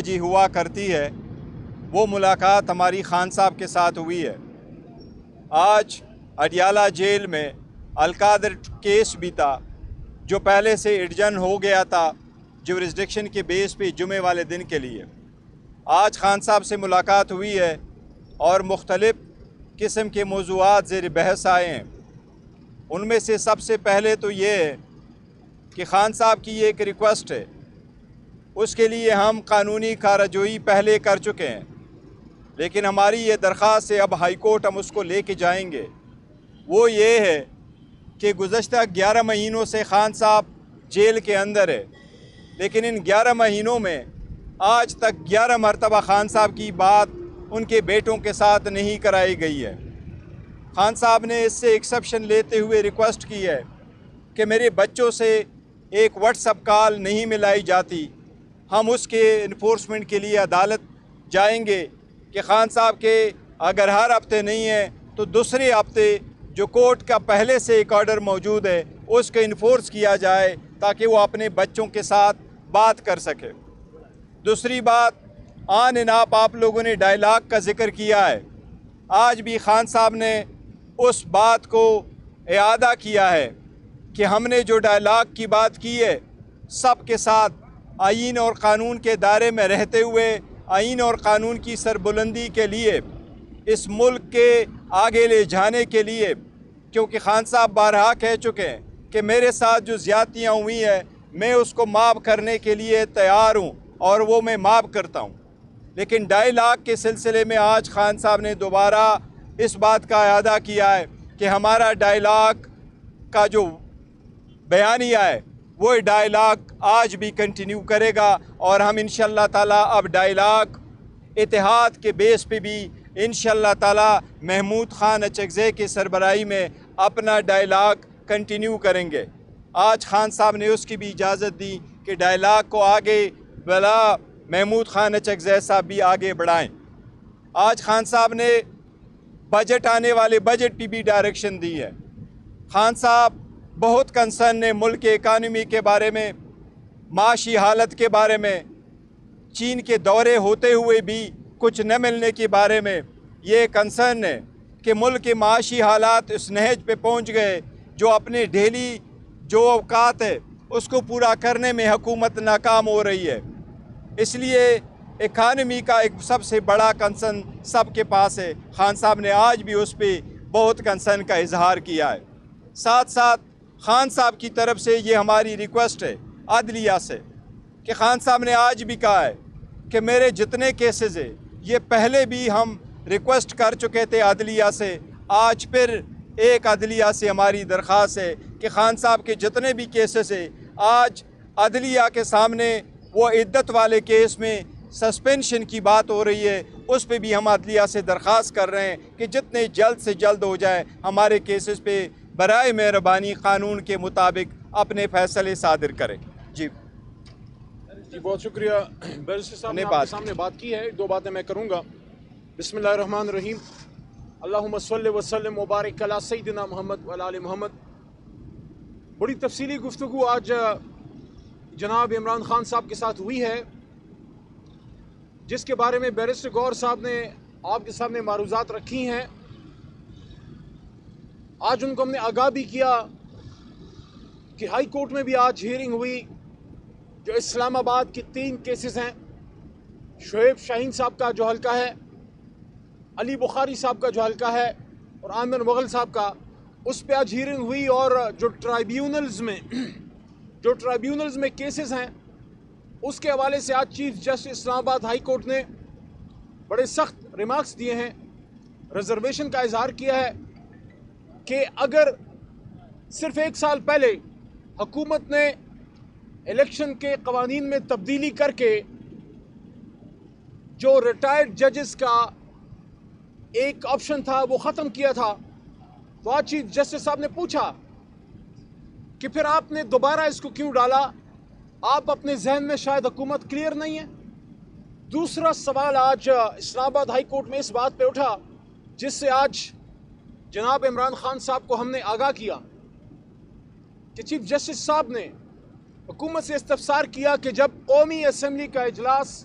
بجی ہوا کرتی ہے وہ ملاقات ہماری خان صاحب کے ساتھ ہوئی ہے۔ آج اڈیالہ جیل میں القادر کیس بھی تھا جو پہلے سے ایڈجن ہو گیا تھا جورسڈکشن کے بیس پہ جمعے والے دن کے لیے۔ آج خان صاحب سے ملاقات ہوئی ہے اور مختلف قسم کے موضوعات زیر بحث آئے ہیں۔ ان میں سے سب سے پہلے تو یہ ہے کہ خان صاحب کی یہ ایک ریکویسٹ ہے، اس کے لیے ہم قانونی کارروائی پہلے کر چکے ہیں، لیکن ہماری یہ درخواست ہے، اب ہائی کورٹ ہم اس کو لے کے جائیں گے۔ وہ یہ ہے کہ گزشتہ 11 مہینوں سے خان صاحب جیل کے اندر ہے، لیکن ان 11 مہینوں میں آج تک 11 مرتبہ خان صاحب کی بات ان کے بیٹوں کے ساتھ نہیں کرائی گئی ہے۔ خان صاحب نے اس سے ایکسیپشن لیتے ہوئے ریکویسٹ کی ہے کہ میرے بچوں سے ایک واٹس اپ کال نہیں ملائی جاتی، ہم اس کے انفورسمنٹ کے لیے عدالت جائیں گے کہ خان صاحب کے اگر ہر ہفتے نہیں ہے تو دوسرے ہفتے جو کورٹ کا پہلے سے ایک آرڈر موجود ہے اس کو انفورس کیا جائے تاکہ وہ اپنے بچوں کے ساتھ بات کر سکے۔ دوسری بات، آن اینڈ آپ لوگوں نے ڈائلاگ کا ذکر کیا ہے، آج بھی خان صاحب نے اس بات کو اعادہ کیا ہے کہ ہم نے جو ڈائلاگ کی بات کی ہے سب کے ساتھ آئین اور قانون کے دائرے میں رہتے ہوئے آئین اور قانون کی سربلندی کے لیے اس ملک کے آگے لے جانے کے لیے، کیونکہ خان صاحب بارہا کہہ چکے ہیں کہ میرے ساتھ جو زیادتیاں ہوئی ہیں میں اس کو معاف کرنے کے لیے تیار ہوں اور وہ میں معاف کرتا ہوں۔ لیکن ڈائلاگ کے سلسلے میں آج خان صاحب نے دوبارہ اس بات کا اعادہ کیا ہے کہ ہمارا ڈائلاگ کا جو بیانیہ ہے وہ ڈائلاگ آج بھی کنٹینیو کرے گا، اور ہم انشاءاللہ تعالیٰ اب ڈائلاگ اتحاد کے بیس پہ بھی انشاءاللہ تعالیٰ محمود خان اچکزئی کے سربراہی میں اپنا ڈائلاگ کنٹینیو کریں گے۔ آج خان صاحب نے اس کی بھی اجازت دی کہ ڈائلاگ کو آگے بلا محمود خان اچکزئی صاحب بھی آگے بڑھائیں۔ آج خان صاحب نے بجٹ آنے والے بجٹ پہ بھی ڈائریکشن دی ہے۔ خان صاحب بہت کنسرن ہے ملک کے اکانومی کے بارے میں، معاشی حالت کے بارے میں، چین کے دورے ہوتے ہوئے بھی کچھ نہ ملنے کے بارے میں یہ کنسرن ہے کہ ملک کے معاشی حالات اس نہج پہ پہنچ گئے جو اپنے ڈیلی جو اوقات ہے اس کو پورا کرنے میں حکومت ناکام ہو رہی ہے۔ اس لیے اکانومی کا ایک سب سے بڑا کنسرن سب کے پاس ہے۔ خان صاحب نے آج بھی اس پہ بہت کنسرن کا اظہار کیا ہے۔ ساتھ ساتھ خان صاحب کی طرف سے یہ ہماری ریکویسٹ ہے عدلیہ سے کہ خان صاحب نے آج بھی کہا ہے کہ میرے جتنے کیسز ہیں یہ پہلے بھی ہم ریکویسٹ کر چکے تھے عدلیہ سے، آج پھر ایک عدلیہ سے ہماری درخواست ہے کہ خان صاحب کے جتنے بھی کیسز ہیں آج عدلیہ کے سامنے وہ عدت والے کیس میں سسپینشن کی بات ہو رہی ہے، اس پہ بھی ہم عدلیہ سے درخواست کر رہے ہیں کہ جتنے جلد سے جلد ہو جائے ہمارے کیسز پہ برائے مہربانی قانون کے مطابق اپنے فیصلے صادر کریں۔ جی بہت شکریہ بیرسٹر صاحب نے آپ کے سامنے بات کی ہے۔ دو باتیں میں کروں گا۔ بسم اللہ الرحمن الرحیم، اللہم صلی وسلم وبارک علی سیدنا محمد وعلی آل محمد۔ بڑی تفصیلی گفتگو آج جناب عمران خان صاحب کے ساتھ ہوئی ہے، جس کے بارے میں بیرسٹر گور صاحب نے آپ کے سامنے معروضات رکھی ہیں۔ آج ان کو ہم نے آگاہ بھی کیا کہ ہائی کورٹ میں بھی آج ہیئرنگ ہوئی، جو اسلام آباد کی 3 کیسز ہیں، شعیب شاہین صاحب کا جو حلقہ ہے، علی بخاری صاحب کا جو حلقہ ہے، اور عامر مغل صاحب کا، اس پہ آج ہیئرنگ ہوئی۔ اور جو ٹرائیبیونلز میں کیسز ہیں اس کے حوالے سے آج چیف جسٹس اسلام آباد ہائی کورٹ نے بڑے سخت ریمارکس دیے ہیں، ریزرویشن کا اظہار کیا ہے کہ اگر صرف 1 سال پہلے حکومت نے الیکشن کے قوانین میں تبدیلی کر کے جو ریٹائرڈ ججز کا ایک آپشن تھا وہ ختم کیا تھا، تو آج چیف جسٹس صاحب نے پوچھا کہ پھر آپ نے دوبارہ اس کو کیوں ڈالا؟ آپ اپنے ذہن میں شاید حکومت کلیئر نہیں ہے۔ دوسرا سوال آج اسلام آباد ہائی کورٹ میں اس بات پہ اٹھا، جس سے آج جناب عمران خان صاحب کو ہم نے آگاہ کیا کہ چیف جسٹس صاحب نے حکومت سے استفسار کیا کہ جب قومی اسمبلی کا اجلاس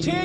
6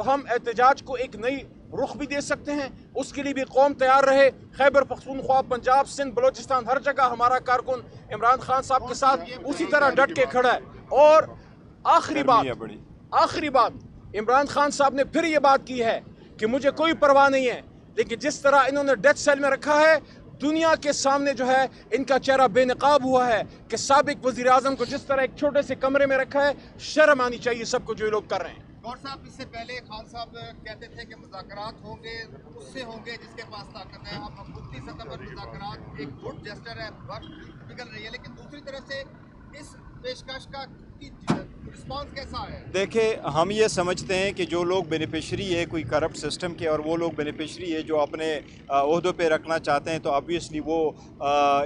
تو ہم احتجاج کو ایک نئی رخ بھی دے سکتے ہیں. اس کے لیے بھی قوم تیار رہے. خیبر پختونخوا، پنجاب، سندھ، بلوچستان، ہر جگہ ہمارا کارکن عمران خان صاحب کے ساتھ اسی طرح ڈٹ کے کھڑا ہے. اور آخری بات عمران خان صاحب نے پھر یہ بات کی ہے کہ مجھے کوئی پرواہ نہیں ہے، لیکن جس طرح انہوں نے ڈیتھ سیل میں رکھا ہے، دنیا کے سامنے جو ہے ان کا چہرہ بے نقاب ہوا ہے کہ سابق وزیر اعظم کو جس طرح ایک چھوٹے سے کمرے میں رکھا ہے، شرم آنی چاہیے سب کو جو یہ لوگ کر رہے ہیں. گور صاحب، اس سے پہلے خان صاحب کہتے تھے کہ مذاکرات ہوں گے اس سے ہوں گے جس کے پاس طاقت ہے. اب حکومتی سطح پر مذاکرات ایک گڈ جسٹر ہے، وقت نکل رہی ہے، لیکن دوسری طرف سے اس پیشکش کا رسپانس کیسا ہے؟ دیکھیں، ہم یہ سمجھتے ہیں کہ جو لوگ بینیفیشری ہے کوئی کرپٹ سسٹم کے، اور وہ لوگ بینیفیشری ہے جو اپنے عہدوں پہ رکھنا چاہتے ہیں، تو آبویسلی وہ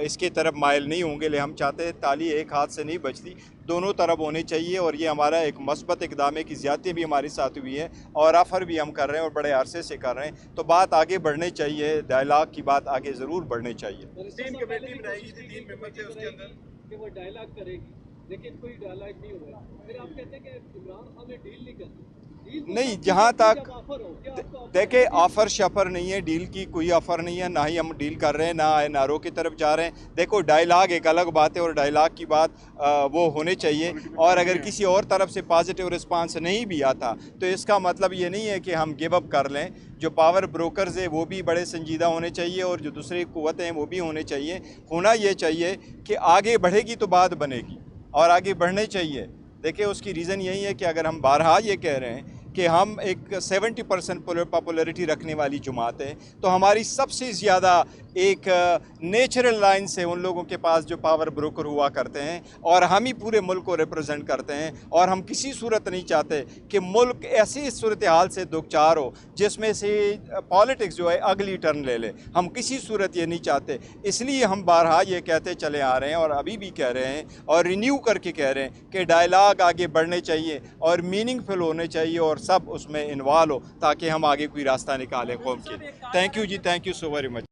اس کے طرف مائل نہیں ہوں گے. لے ہم چاہتے ہیں تالی ایک ہاتھ سے نہیں بجتی، دونوں طرف ہونے چاہیے. اور یہ ہمارا ایک مثبت اقدام ہے کہ زیادتی بھی ہمارے ساتھ ہوئی ہے اور آفر بھی ہم کر رہے ہیں اور بڑے عرصے سے کر رہے ہیں. تو بات آگے بڑھنے چاہیے، ڈائلاگ کی بات آگے ضرور بڑھنے چاہیے. کہ وہ ڈائلاگ کرے گی، لیکن کوئی ڈائلاگ نہیں ہو رہا. پھر آپ کہتے ہیں کہ عمران خان نے ڈیل نہیں کرنی. نہیں، جہاں تک دیکھیں آفر شفر نہیں ہے، ڈیل کی کوئی آفر نہیں ہے، نہ ہی ہم ڈیل کر رہے ہیں، نہ این آر او کی طرف جا رہے ہیں. دیکھو، ڈائلاگ ایک الگ بات ہے اور ڈائلاگ کی بات وہ ہونے چاہیے. اور اگر کسی اور طرف سے پازیٹیو رسپانس نہیں بھی آتا تو اس کا مطلب یہ نہیں ہے کہ ہم گیو اپ کر لیں. جو پاور بروکرز ہیں وہ بھی بڑے سنجیدہ ہونے چاہیے اور جو دوسری قوتیں ہیں وہ بھی ہونے چاہیے. ہونا یہ چاہیے کہ آگے بڑھے گی تو بات بنے گی اور آگے بڑھنے چاہیے. دیکھیں، اس کی ریزن یہی ہے کہ اگر ہم بارہا یہ کہہ رہے ہیں کہ ہم ایک 70% پاپولیرٹی رکھنے والی جماعت ہے، تو ہماری سب سے زیادہ ایک نیچرل لائن سے ان لوگوں کے پاس جو پاور بروکر ہوا کرتے ہیں، اور ہم ہی پورے ملک کو ریپرزینٹ کرتے ہیں. اور ہم کسی صورت نہیں چاہتے کہ ملک ایسی صورتحال سے دوچار ہو جس میں سے پالیٹکس جو ہے اگلی ٹرن لے لے. ہم کسی صورت یہ نہیں چاہتے. اس لیے ہم بارہا یہ کہتے چلے آ رہے ہیں اور ابھی بھی کہہ رہے ہیں اور رینیو کر کے کہہ رہے ہیں کہ ڈائلاگ آگے بڑھنے چاہیے اور میننگ فل ہونے چاہیے اور سب اس میں انوالو ہو تاکہ ہم آگے کوئی راستہ نکالیں قوم کے. تھینک یو جی، thank you so very much.